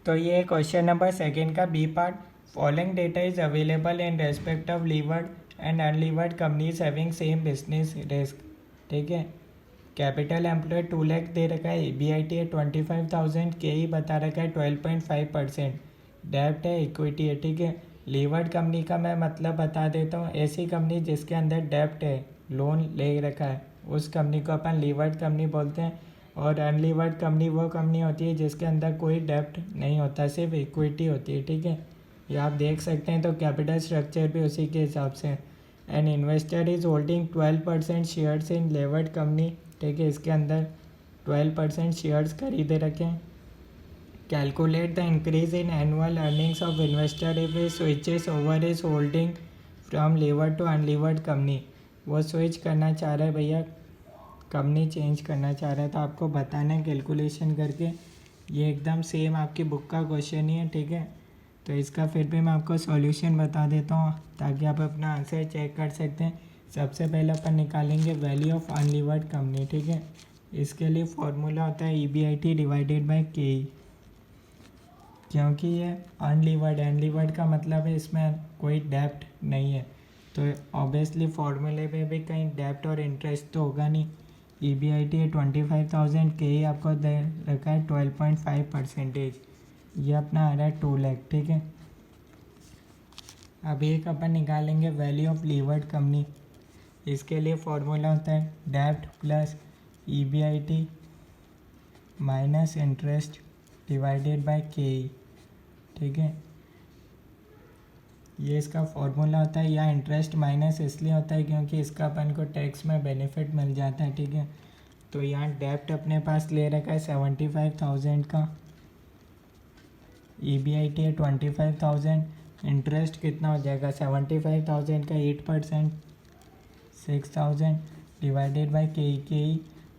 तो ये question number second का B part. Following data is available in respect of levered and unlevered companies having same business risk. ठीक है, capital employed 2 lakh दे रखा है, EBIT है 25,000, KE बता रखा है 12.5%, डेब्ट है, इक्विटी है। ठीक है, लीवर्ड कंपनी का मैं मतलब बता देता हूँ। ऐसी कंपनी जिसके अंदर डेब्ट है, लोन ले रखा है, उस कंपनी को अपन लीवर्ड कंपनी बोलते हैं। और अनलीवर्ड कंपनी वो कंपनी होती है जिसके अंदर कोई डेब्ट नहीं होता, सिर्फ इक्विटी होती है। ठीक है, ये आप देख सकते हैं। तो कैपिटल स्ट्रक्चर भी उसी के हिसाब से। An investor is holding 12% shares in levered company. ठीक है, इसके अंदर 12% शेयर्स खरीदे रखे हैं। Calculate the increase in annual earnings of investor if he switches over is holding from levered to unlevered company. वो स्विच करना चाह रहा है भैया, कंपनी चेंज करना चाह रहा है, तो आपको बताना है कैलकुलेशन करके। ये एकदम सेम आपकी बुक का क्वेश्चन ही है। ठीक है, तो इसका फिर भी मैं आपको सॉल्यूशन बता देता हूँ ताकि आप अपना आंसर चेक कर सकते हैं। सबसे पहले अपन निकालेंगे वैल्यू ऑफ अनलीवर्ड कंपनी। ठीक है, इसके लिए फॉर्मूला होता है EBIT डिवाइडेड बाय KE। क्योंकि ये अनलीवर्ड का मतलब है इसमें कोई डेप्ट नहीं है, तो ऑब्वियसली फार्मूले में भी कहीं डेप्ट और इंटरेस्ट तो होगा नहीं। EBIT है 25,000, KE आपको दे रखा है 12.5%। ये अपना आ रहा है 2 लाख। ठीक है, अब एक अपन निकालेंगे वैल्यू ऑफ लीवर्ड कंपनी। इसके लिए फॉर्मूला होता है डेब्ट plus EBIT minus interest divided by KE। ठीक है, ये इसका फॉर्मूला होता है। या इंटरेस्ट माइनस इसलिए होता है क्योंकि इसका अपन को टैक्स में बेनिफिट मिल जाता है। ठीक है, तो यहाँ डेब्ट अपने पास ले रखा है 75,000 का, EBIT है 25,000, इंटरेस्ट कितना हो जाएगा 75,000 का 8%, 6,000 डिवाइडेड बाय KE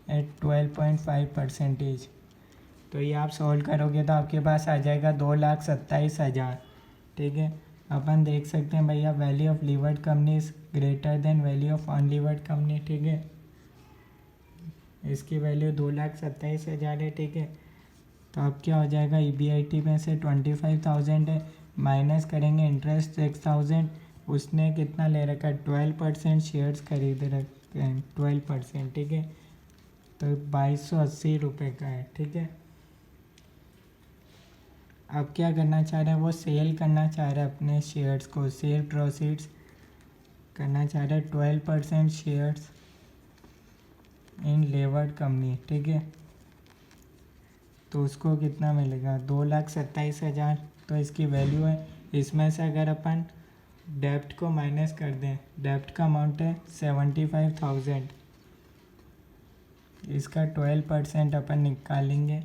एट 12.5%। तो ये आप सॉल्व करोगे तो आपके पास आ जाएगा 2,27,000। ठीक है, अपन देख सकते हैं भैया value of levered company is greater than value of unlevered company. ठीक है, इसकी वैल्यू 2,27,000 है। ठीक है, तो अब क्या हो जाएगा, EBIT में से 25,000 है, माइनस करेंगे इंटरेस्ट 6,000। उसने कितना ले रखा है 12% शेयर्स खरीद रखे हैं, 12%। ठीक है, तो 2,280 रुपये का है। ठीक है, अब क्या करना चाह रहे हैं, वो सेल करना चाह रहे हैं अपने शेयर्स को, सेल प्रोसीड्स करना चाह रहे हैं 12% शेयर्स इन लीवर्ड कंपनी। ठीक है, तो उसको कितना मिलेगा 2,27,000। तो इसकी वैल्यू है। इसमें से अगर अपन डेब्ट को माइनस कर दें, डेब्ट का अमाउंट है 75,000, इसका 12% अपन निकालेंगे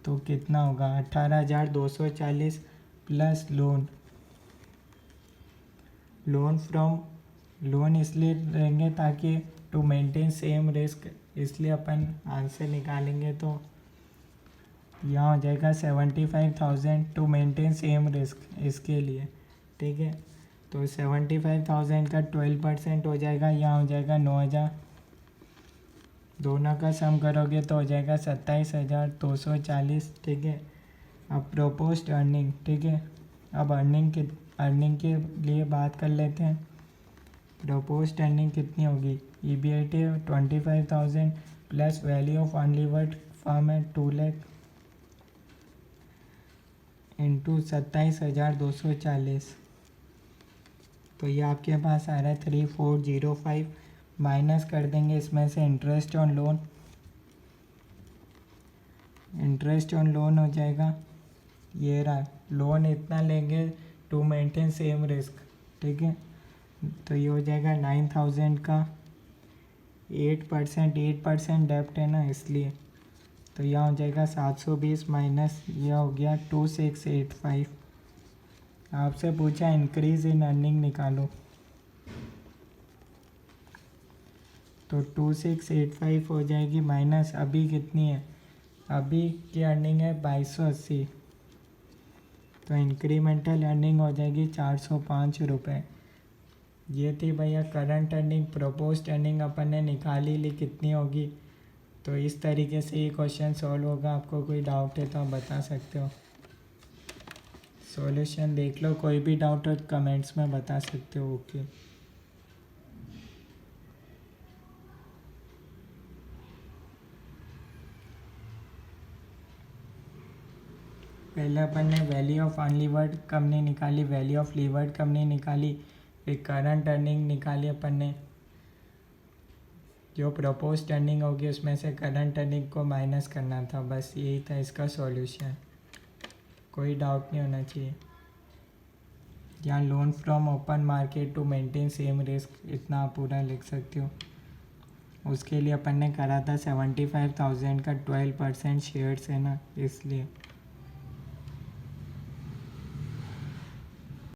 तो कितना होगा 18,240 प्लस लोन इसलिए लेंगे ताकि टू मेंटेन सेम रिस्क, इसलिए अपन आंसर निकालेंगे। तो यहाँ हो जाएगा 75,000 टू मेंटेन सेम रिस्क, इसके लिए। ठीक है, तो 75,000 का 12% हो जाएगा, यहाँ हो जाएगा 9,000। दोनों का सम करोगे तो हो जाएगा 27,240। ठीक है, अब प्रोपोज्ड अर्निंग। ठीक है, अब अर्निंग के लिए बात कर लेते हैं। प्रोपोज्ड अर्निंग कितनी होगी, EBIT 25,000 plus value of unlevered firm है 2 लाख इंटू 27,240। तो ये आपके पास आ रहा है 3405, माइनस कर देंगे इसमें से इंटरेस्ट ऑन लोन हो जाएगा, ये रहा लोन इतना लेंगे टू मेंटेन सेम रिस्क। ठीक है, तो ये हो जाएगा 9,000 का 8% डेप्ट है ना, इसलिए। तो यहाँ हो जाएगा 720 माइनस यह हो गया 2685। आपसे पूछा इंक्रीज इन अर्निंग निकालो, तो 2685 हो जाएगी माइनस अभी कितनी है, अभी की अर्निंग है 2,280, तो इंक्रीमेंटल अर्निंग हो जाएगी 405 रुपये। ये थी भैया करंट अर्निंग। प्रपोज्ड अर्निंग अपन ने निकाल ही ली कितनी होगी। तो इस तरीके से ये क्वेश्चन सॉल्व होगा। आपको कोई डाउट है तो आप बता सकते हो। सॉल्यूशन देख लो, कोई भी डाउट हो तो कमेंट्स में बता सकते हो। ओके, पहले अपन ने वैल्यू ऑफ अनलीवर्ड कंपनी निकाली, वैल्यू ऑफ लीवर्ड कंपनी निकाली, फिर करंट अर्निंग निकाली अपन ने। जो प्रपोज अर्निंग होगी उसमें से करंट अर्निंग को माइनस करना था, बस यही था इसका सॉल्यूशन। कोई डाउट नहीं होना चाहिए। यहाँ loan from open market to maintain same risk, इतना आप पूरा लिख सकते हो। उसके लिए अपन ने करा था 75,000 का 12% शेयर्स है ना, इसलिए